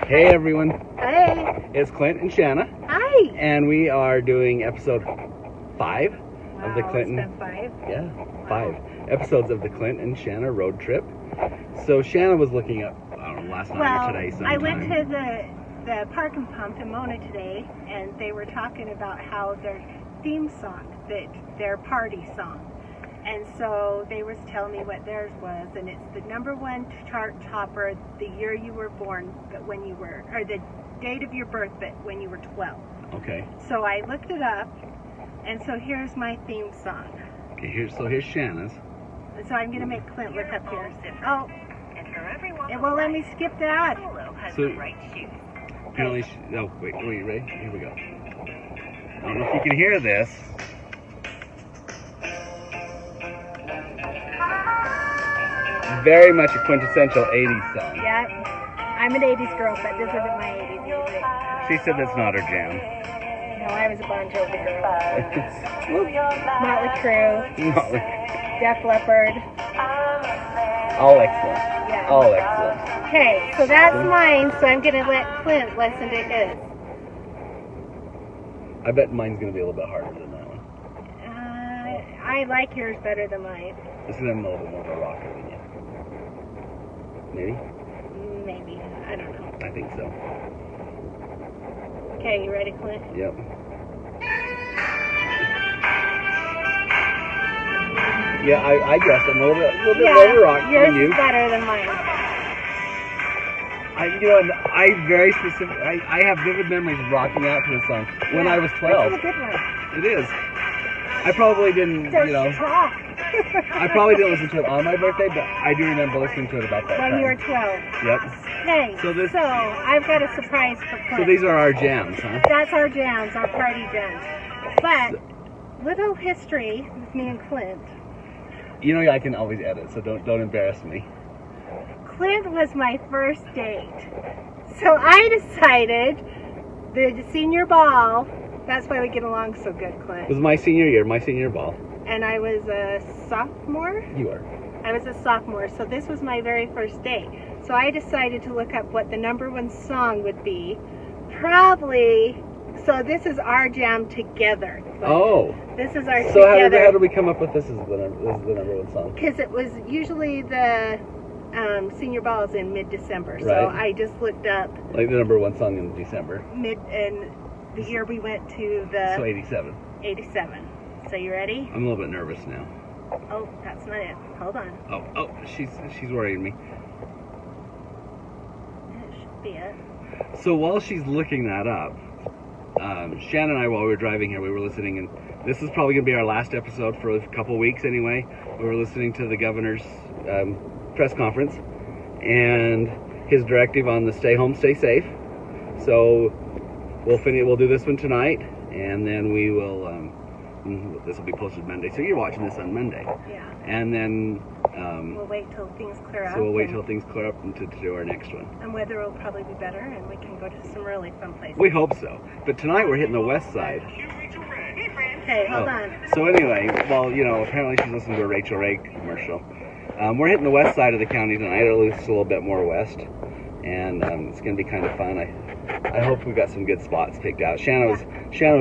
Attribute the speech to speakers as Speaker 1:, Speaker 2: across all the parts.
Speaker 1: Hey everyone,
Speaker 2: Hey.
Speaker 1: it's Clint and Shanna,
Speaker 2: Hi.
Speaker 1: and we are doing episode 5
Speaker 2: Wow,
Speaker 1: of the Clinton.
Speaker 2: It's been 5.
Speaker 1: Yeah, 5 episodes of the Clint and Shanna road trip. So Shanna was looking up, I don't know, last night or today sometime.
Speaker 2: I went to the park and pump in Mona today, and they were talking about how their theme song, their party song. And so they was telling me what theirs was, and it's the #1 chart topper the year you were born, but when you were, or the date of your birth, but when you were 12.
Speaker 1: Okay.
Speaker 2: So I looked it up, and so here's my theme song.
Speaker 1: Okay, here's Shanna's.
Speaker 2: So I'm gonna make Clint look up here. Oh, it won't let me skip that.
Speaker 1: So apparently, oh wait, ready? Here we go. I don't know if you can hear this. Very much a quintessential 80s song.
Speaker 2: Yeah, I'm an 80s girl, but this isn't my 80s music.
Speaker 1: She said that's not her jam.
Speaker 2: No, I was a Bon Jovi girl. Motley Crue, Def Leppard.
Speaker 1: All excellent.
Speaker 2: Yeah.
Speaker 1: All excellent.
Speaker 2: Okay, so that's mine, so I'm going to let Clint listen to his.
Speaker 1: I bet mine's going to be a little bit harder than that one.
Speaker 2: I like yours better than mine.
Speaker 1: This is a little bit more of a rocker than you. Maybe?
Speaker 2: Maybe. I don't know.
Speaker 1: I think so.
Speaker 2: Okay, you ready, Clint?
Speaker 1: Yep. Yeah, I guess I'm a little bit more rock than
Speaker 2: yours
Speaker 1: you.
Speaker 2: is better than mine.
Speaker 1: I very specific. I have vivid memories of rocking out to this song when I was 12.
Speaker 2: This is a good one.
Speaker 1: It is. I probably didn't, I probably didn't listen to it on my birthday, but I do remember listening to it about that
Speaker 2: When
Speaker 1: time.
Speaker 2: you were 12.
Speaker 1: Yep.
Speaker 2: Hey, so I've got a surprise for Clint.
Speaker 1: So these are our jams, huh?
Speaker 2: That's our jams, our party jams. But, little history with me and Clint.
Speaker 1: You know I can always edit, so don't embarrass me.
Speaker 2: Clint was my first date. So I decided the senior ball, that's why we get along so good, Clint.
Speaker 1: It was my senior year, my senior ball.
Speaker 2: And I was a sophomore?
Speaker 1: You are.
Speaker 2: I was a sophomore, so this was my very first date. So I decided to look up what the #1 song would be. Probably, so this is our jam together.
Speaker 1: Oh.
Speaker 2: This is our
Speaker 1: so
Speaker 2: together.
Speaker 1: how did we come up with this as the #1 song?
Speaker 2: Because it was usually the senior balls in mid-December. So
Speaker 1: Right.
Speaker 2: I just looked up
Speaker 1: Like the #1 song in December.
Speaker 2: and the year we went to the...
Speaker 1: So 87.
Speaker 2: 87. So you ready?
Speaker 1: I'm a little bit nervous now.
Speaker 2: Oh, that's not it. Hold on.
Speaker 1: Oh, she's worrying me.
Speaker 2: That should be it.
Speaker 1: So while she's looking that up, Shanna and I, while we were driving here, we were listening, and this is probably going to be our last episode for a couple weeks anyway. We were listening to the governor's press conference and his directive on the stay home, stay safe. So we'll do this one tonight, and then we will. This will be posted Monday, so you're watching this on Monday.
Speaker 2: Yeah.
Speaker 1: And then
Speaker 2: We'll wait till things clear up.
Speaker 1: so we'll wait till things clear up and to do our next one.
Speaker 2: And weather will probably be better, and we can go to some really fun places.
Speaker 1: We hope so. But tonight we're hitting the west side.
Speaker 2: Okay, hold on.
Speaker 1: So anyway, well, apparently she's listening to a Rachel Ray commercial. We're hitting the west side of the county tonight, or at least a little bit more west, and it's going to be kind of fun. I hope we got some good spots picked out. Shanna was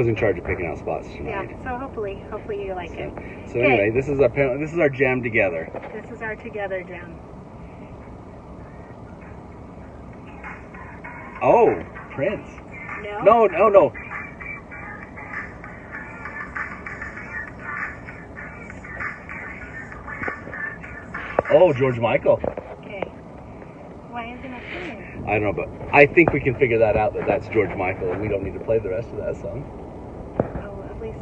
Speaker 1: in charge of picking out spots tonight.
Speaker 2: Yeah. So hopefully you like it.
Speaker 1: So anyway, this is our jam together.
Speaker 2: This is our together jam.
Speaker 1: Oh, Prince.
Speaker 2: No.
Speaker 1: No. Oh, George Michael.
Speaker 2: Okay. Why isn't it playing?
Speaker 1: I don't know, but I think we can figure that out, that's George Michael, and we don't need to play the rest of that song.
Speaker 2: Oh, at least.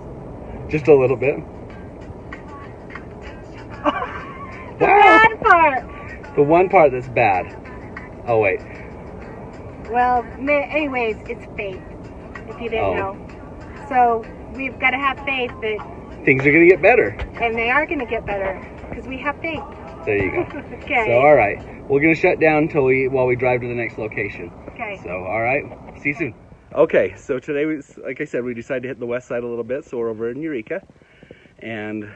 Speaker 1: Just a little bit.
Speaker 2: The bad part.
Speaker 1: The one part that's bad. Oh, wait.
Speaker 2: Well, anyways, it's faith, if you didn't know. So we've got to have faith that
Speaker 1: things are going to get better.
Speaker 2: And they are going to get better because we have faith.
Speaker 1: There you go.
Speaker 2: Okay.
Speaker 1: So, all right. We're going to shut down while we drive to the next location.
Speaker 2: Okay.
Speaker 1: So, all right. See you soon. Okay, so today, like I said, we decided to hit the west side a little bit, so we're over in Eureka. And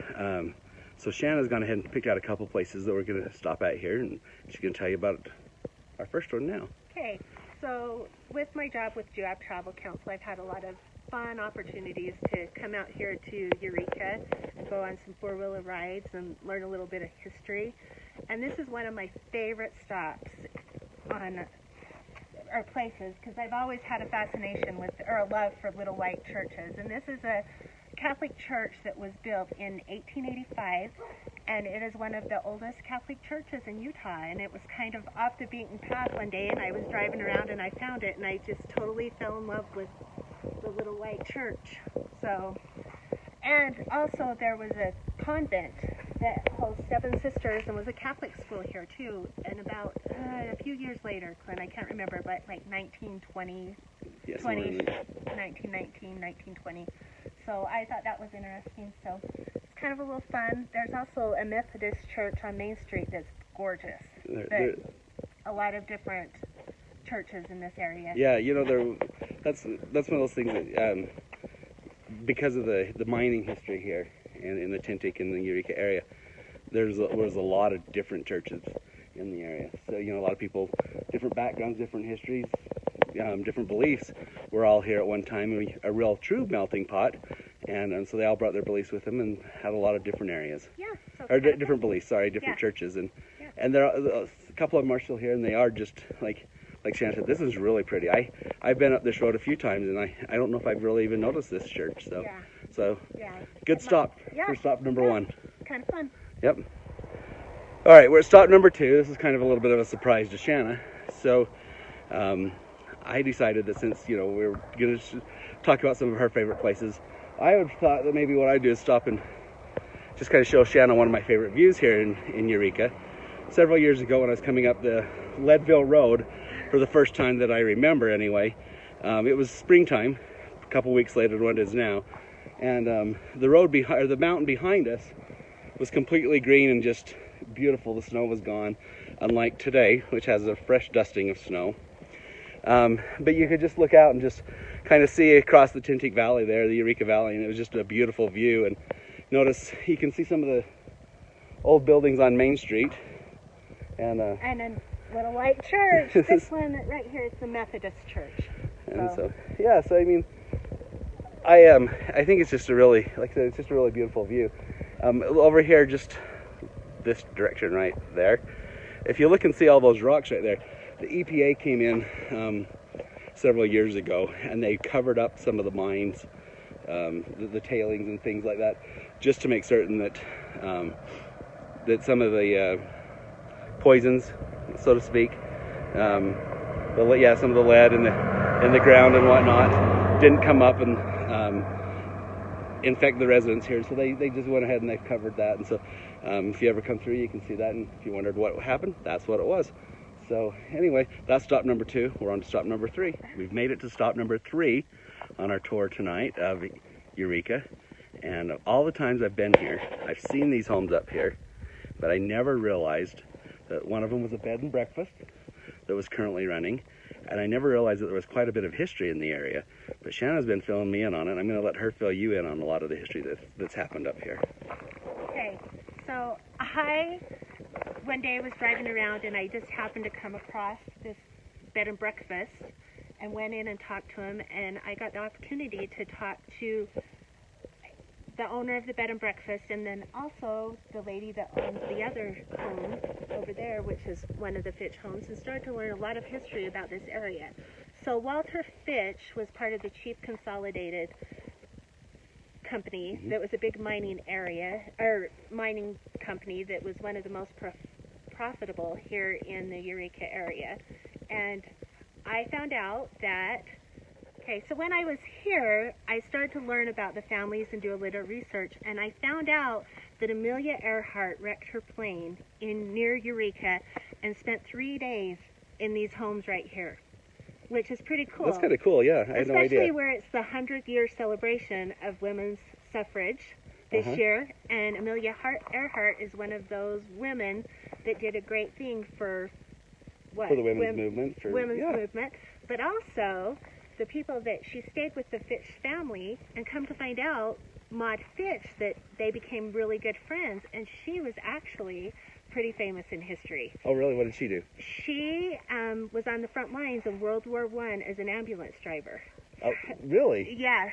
Speaker 1: so Shanna's gone ahead and picked out a couple places that we're going to stop at here, and she's going to tell you about our first one now.
Speaker 2: Okay, so So with my job with Juab Travel Council, I've had a lot of fun opportunities to come out here to Eureka and go on some four-wheeler rides and learn a little bit of history. And this is one of my favorite stops on our places, because I've always had a fascination with, or a love for little white churches. And this is a Catholic church that was built in 1885, and it is one of the oldest Catholic churches in Utah. And it was kind of off the beaten path one day, and I was driving around and I found it, and I just totally fell in love with the little white church. So, and also there was a convent that holds 7 sisters and was a Catholic school here too. And about a few years later, Clint, I can't remember, but like 1920,
Speaker 1: Yes,
Speaker 2: 1919, 1920. So I thought that was interesting. So it's kind of a little fun. There's also a Methodist church on Main Street that's gorgeous. A lot of different churches in this area.
Speaker 1: Yeah, you know, that's one of those things that, because of the mining history here in the Tintic and the Eureka area, there's a lot of different churches in the area. So, you know, a lot of people, different backgrounds, different histories, different beliefs. We're all here at one time, a real true melting pot, and so they all brought their beliefs with them and had a lot of different areas.
Speaker 2: Yeah. So
Speaker 1: or different beliefs, sorry, different churches, and there are a couple of them are still here, and they are just like Shanna said, this is really pretty. I've been up this road a few times, and I don't know if I've really even noticed this church. So good stop for stop number 1.
Speaker 2: Kind of fun.
Speaker 1: Yep. All right, we're at stop number 2. This is kind of a little bit of a surprise to Shanna. So I decided that since, you know, we were going to talk about some of her favorite places, I would thought that maybe what I'd do is stop and just kind of show Shanna one of my favorite views here in Eureka. Several years ago when I was coming up the Leadville Road, for the first time that I remember anyway, it was springtime, a couple weeks later than what it is now, and the road behind, the mountain behind us was completely green and just beautiful. The snow was gone, unlike today, which has a fresh dusting of snow. But you could just look out and just kind of see across the Tintic Valley there, the Eureka Valley, and it was just a beautiful view. And notice you can see some of the old buildings on Main Street, and a little white church. This one right here is the Methodist church. And so I mean, I think it's just a really, like I said, it's just a really beautiful view. Over here, just this direction right there, if you look and see all those rocks right there, the EPA came in several years ago, and they covered up some of the mines, the tailings and things like that, just to make certain that that some of the poisons, so to speak, some of the lead in the ground and whatnot didn't come up and infect the residents here. So they just went ahead and they covered that. And so if you ever come through, you can see that. And if you wondered what happened, that's what it was. So anyway, that's stop number 2. We're on to stop number 3. We've made it to stop number 3 on our tour tonight of Eureka. And all the times I've been here, I've seen these homes up here, but I never realized that one of them was a bed and breakfast that was currently running, and I never realized that there was quite a bit of history in the area. But Shanna's been filling me in on it. I'm going to let her fill you in on a lot of the history that's happened up here.
Speaker 2: Okay, so one day I was driving around and I just happened to come across this bed and breakfast and went in and talked to him, and I got the opportunity to talk to the owner of the bed and breakfast, and then also the lady that owns the other home over there, which is one of the Fitch homes, and started to learn a lot of history about this area. So Walter Fitch was part of the Chief Consolidated Company. That was a big mining company that was one of the most profitable here in the Eureka area. And I found out that so when I was here, I started to learn about the families and do a little research, and I found out that Amelia Earhart wrecked her plane near Eureka and spent 3 days in these homes right here, which is pretty cool.
Speaker 1: That's kind of cool, yeah. I had no idea.
Speaker 2: Especially where it's the 100-year celebration of women's suffrage this year, and Amelia Earhart is one of those women that did a great thing for
Speaker 1: the women's movement.
Speaker 2: Movement, but also the people that she stayed with the Fitch family, and come to find out, Maud Fitch, that they became really good friends, and she was actually pretty famous in history.
Speaker 1: Oh, really? What did she do?
Speaker 2: She was on the front lines of World War I as an ambulance driver.
Speaker 1: Oh, really?
Speaker 2: Yeah,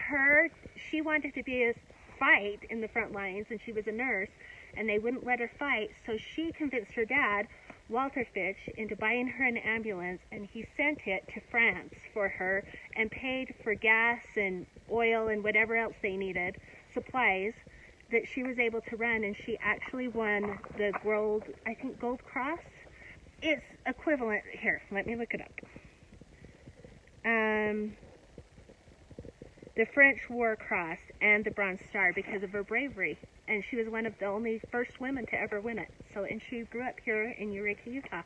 Speaker 2: she wanted to fight in the front lines, and she was a nurse, and they wouldn't let her fight, so she convinced her dad, Walter Fitch, into buying her an ambulance, and he sent it to France for her and paid for gas and oil and whatever else they needed, supplies, that she was able to run, and she actually won the Gold Cross. It's equivalent, here, let me look it up. The French War Cross and the Bronze Star because of her bravery. And she was one of the only first women to ever win it. And she grew up here in Eureka, Utah.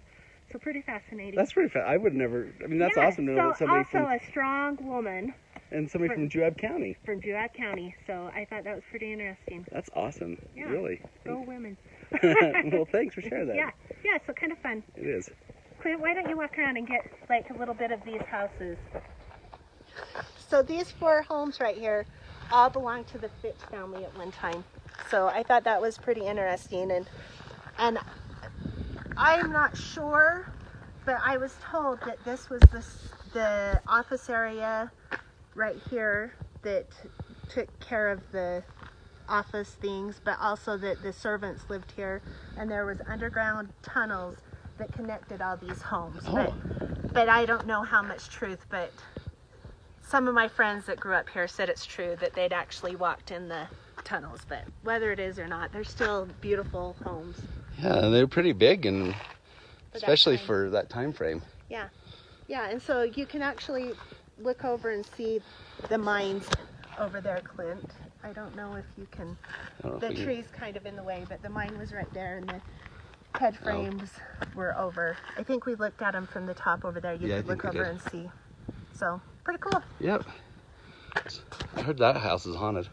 Speaker 2: So pretty fascinating.
Speaker 1: That's pretty I would never, I mean, that's awesome to know that somebody
Speaker 2: also a strong woman.
Speaker 1: And somebody from Juab County.
Speaker 2: From Juab County. So I thought that was pretty interesting.
Speaker 1: That's awesome.
Speaker 2: Yeah.
Speaker 1: Really.
Speaker 2: Go women.
Speaker 1: Well, thanks for sharing that.
Speaker 2: Yeah, so kind of fun.
Speaker 1: It is.
Speaker 2: Clint, why don't you walk around and get like a little bit of these houses? So these 4 homes right here all belong to the Fitch family at one time. So I thought that was pretty interesting, and I'm not sure, but I was told that this was the office area right here that took care of the office things, but also that the servants lived here, and there was underground tunnels that connected all these homes.
Speaker 1: Oh.
Speaker 2: But I don't know how much truth, but some of my friends that grew up here said it's true that they'd actually walked in the tunnels, but whether it is or not, they're still beautiful homes.
Speaker 1: Yeah, they're pretty big, and especially for that time frame.
Speaker 2: Yeah, and so you can actually look over and see the mines over there, Clint. I don't know if you can. The tree's kind of in the way, but the mine was right there, and the head frames were over. I think we looked at them from the top over there. You could look over and see. So, pretty cool.
Speaker 1: Yep. I heard that house is haunted.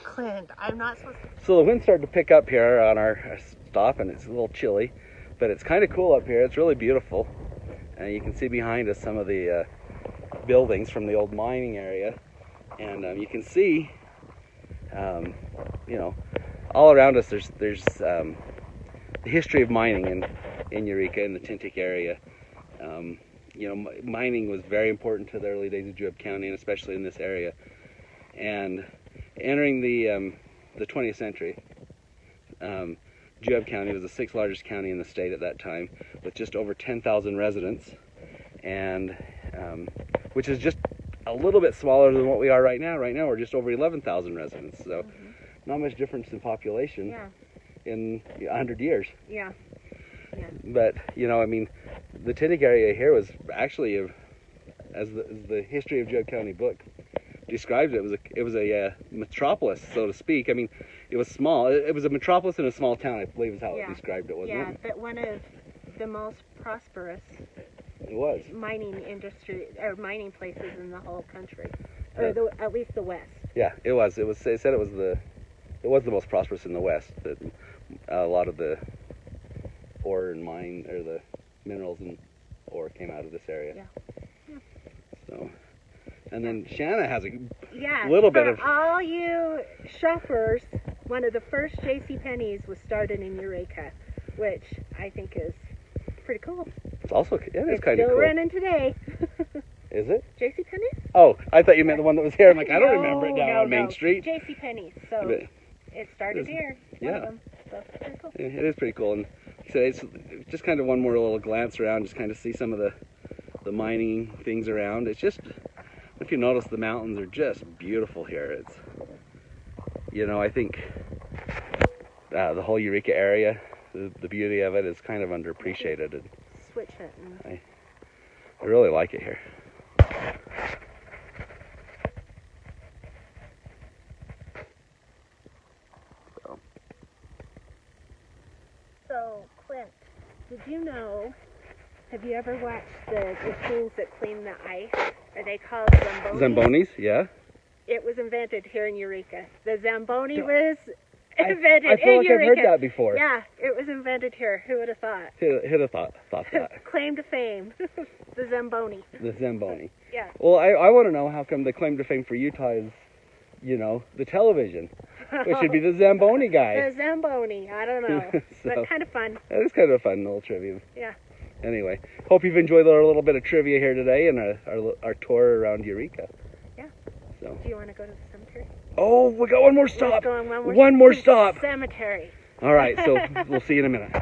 Speaker 2: Clint, I'm not supposed to...
Speaker 1: So the wind started to pick up here on our stop, and it's a little chilly, but it's kind of cool up here. It's really beautiful. And you can see behind us some of the buildings from the old mining area. And you can see, you know, all around us there's the history of mining in Eureka, in the Tintic area. You know, mining was very important to the early days of Juab County, and especially in this area. And entering the 20th century, Juab County was the 6th largest county in the state at that time, with just over 10,000 residents, and which is just a little bit smaller than what we are right now. Right now we're just over 11,000 residents, so not much difference in population in 100 years.
Speaker 2: Yeah.
Speaker 1: But, you know, I mean, the Tintic area here was actually, as the History of Juab County book describes it, it was a metropolis, so to speak. I mean, it was small. It was a metropolis in a small town, I believe is how it described it, wasn't it?
Speaker 2: Yeah, but one of the most prosperous mining industry or mining places in the whole country, or at least the West.
Speaker 1: Yeah, it was. They said it was the most prosperous in the West. That a lot of the ore and mine, or the minerals and ore, came out of this area. Yeah. So, and then Shanna has a little bit of...
Speaker 2: For all you shoppers, one of the first JCPenney's was started in Eureka, which I think is pretty cool.
Speaker 1: It is kind of cool.
Speaker 2: It's still running today.
Speaker 1: Is it?
Speaker 2: JCPenney's?
Speaker 1: Oh, I thought you meant the one that was here. I'm like, I don't remember it down on Main Street.
Speaker 2: JCPenney's. So it started here.
Speaker 1: Yeah.
Speaker 2: So pretty cool.
Speaker 1: It is pretty cool. And so it's just kind of one more little glance around, just kind of see some of the mining things around. It's just, if you notice, the mountains are just beautiful here. It's, you know, I think the whole Eureka area, the beauty of it is kind of underappreciated. And
Speaker 2: switch it.
Speaker 1: I really like it here.
Speaker 2: So, Clint, did you know, have you ever watched the machines that clean the ice? Are they called Zambonis?
Speaker 1: Zambonis, yeah.
Speaker 2: It was invented here in Eureka. The Zamboni was invented
Speaker 1: I feel
Speaker 2: in
Speaker 1: like
Speaker 2: Eureka.
Speaker 1: I've heard that before.
Speaker 2: Yeah, it was invented here. Who would have thought?
Speaker 1: Who'd have thought that?
Speaker 2: Claim to fame. The Zamboni.
Speaker 1: The Zamboni.
Speaker 2: Yeah.
Speaker 1: Well, I want to know how come the claim to fame for Utah is, you know, the television. Which should be the Zamboni guy.
Speaker 2: The Zamboni. I don't know. But kind of fun.
Speaker 1: That is kind of a fun little trivia.
Speaker 2: Yeah.
Speaker 1: Anyway, hope you've enjoyed our little bit of trivia here today and our tour around Eureka.
Speaker 2: Yeah.
Speaker 1: So.
Speaker 2: Do you want to go to the cemetery?
Speaker 1: Oh, we got one more stop.
Speaker 2: One more stop. Cemetery.
Speaker 1: All right, so we'll see you in a minute.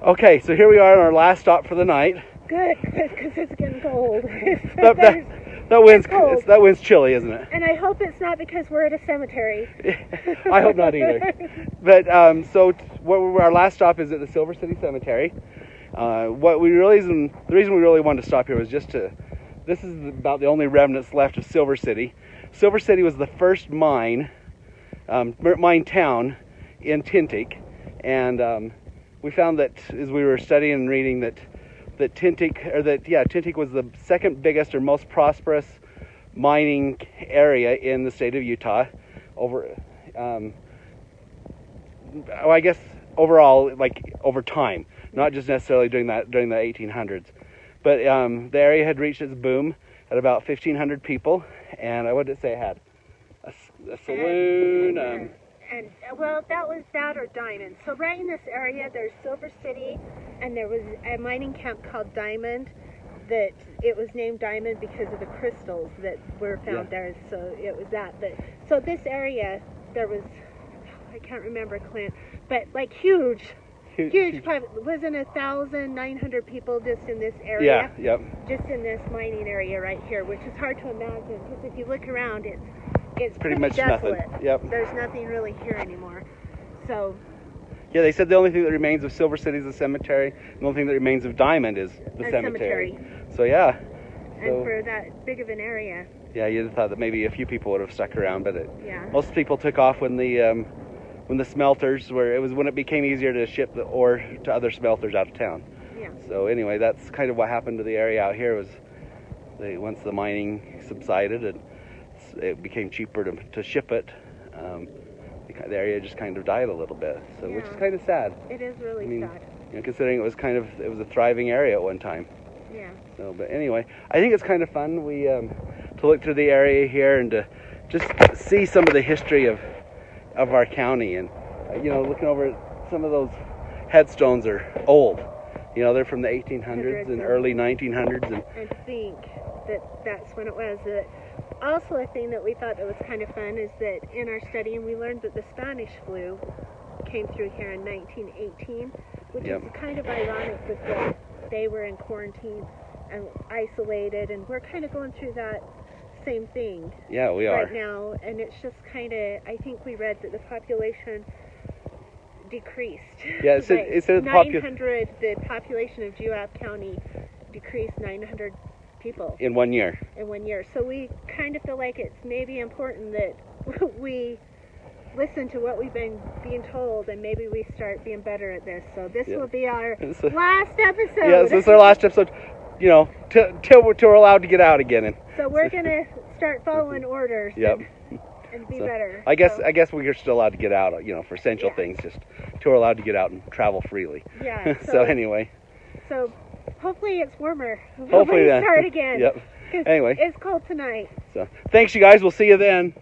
Speaker 1: Okay, so here we are on our last stop for the night.
Speaker 2: Good, because it's getting cold.
Speaker 1: That wind's chilly, isn't it?
Speaker 2: And I hope it's not because we're at a cemetery.
Speaker 1: I hope not either. But our last stop is at the Silver City Cemetery. The reason we really wanted to stop here was this is about the only remnants left of Silver City. Silver City was the first mine town in Tintic, and we found that as we were studying and reading that Tintic was the second biggest or most prosperous mining area in the state of Utah. I guess overall, like over time, not just necessarily during the 1800s, but the area had reached its boom at about 1,500 people, and what did it say it had? A saloon.
Speaker 2: Well, that was that or Diamond. So right in this area, there's Silver City, and there was a mining camp called Diamond. That it was named Diamond because of the crystals that were found there. So it was that. But so this area, there was, I can't remember Clint, but like huge. Wasn't 1,900 people just in this area?
Speaker 1: Yeah. Yep.
Speaker 2: Just in this mining area right here, which is hard to imagine because if you look around, it's pretty
Speaker 1: much
Speaker 2: desolate.
Speaker 1: nothing. Yep.
Speaker 2: There's nothing really here anymore. So.
Speaker 1: Yeah, they said the only thing that remains of Silver City is the cemetery. The only thing that remains of Diamond is the cemetery. So yeah.
Speaker 2: And for that big of an area.
Speaker 1: Yeah, you'd have thought that maybe a few people would have stuck around, but
Speaker 2: yeah.
Speaker 1: Most people took off when the smelters when it became easier to ship the ore to other smelters out of town.
Speaker 2: Yeah.
Speaker 1: So anyway, that's kind of what happened to the area out here. Once the mining subsided and it became cheaper to ship it, the area just kind of died a little bit. So which is kind of sad.
Speaker 2: It is really sad.
Speaker 1: Considering it was a thriving area at one time.
Speaker 2: Yeah.
Speaker 1: So, but anyway, I think it's kind of fun to look through the area here and to just see some of the history of our county, and looking over some of those headstones are old. They're from the 1800s and early 1900s, and
Speaker 2: think that's when it was. Also, a thing that we thought that was kind of fun is that in our studying we learned that the Spanish flu came through here in 1918, which is kind of ironic because they were in quarantine and isolated, and we're kind of going through that same thing.
Speaker 1: Yeah, we are
Speaker 2: right now, and it's just kind of. I think we read that the population decreased.
Speaker 1: Yeah, it said
Speaker 2: 900. The population of Juab County decreased 900 people
Speaker 1: in 1 year.
Speaker 2: So we kind of feel like it's maybe important that we listen to what we've been being told, and maybe we start being better at this. So this will be our last episode.
Speaker 1: Yeah, this is our last episode. Till we're allowed to get out again.
Speaker 2: So we're gonna start following orders.
Speaker 1: Yep.
Speaker 2: And be better.
Speaker 1: I guess we're still allowed to get out. For essential things, just till we're allowed to get out and travel freely.
Speaker 2: Yeah.
Speaker 1: So anyway.
Speaker 2: So hopefully it's warmer.
Speaker 1: Hopefully
Speaker 2: we start again.
Speaker 1: Yep. Anyway.
Speaker 2: It's cold tonight.
Speaker 1: So thanks, you guys. We'll see you then.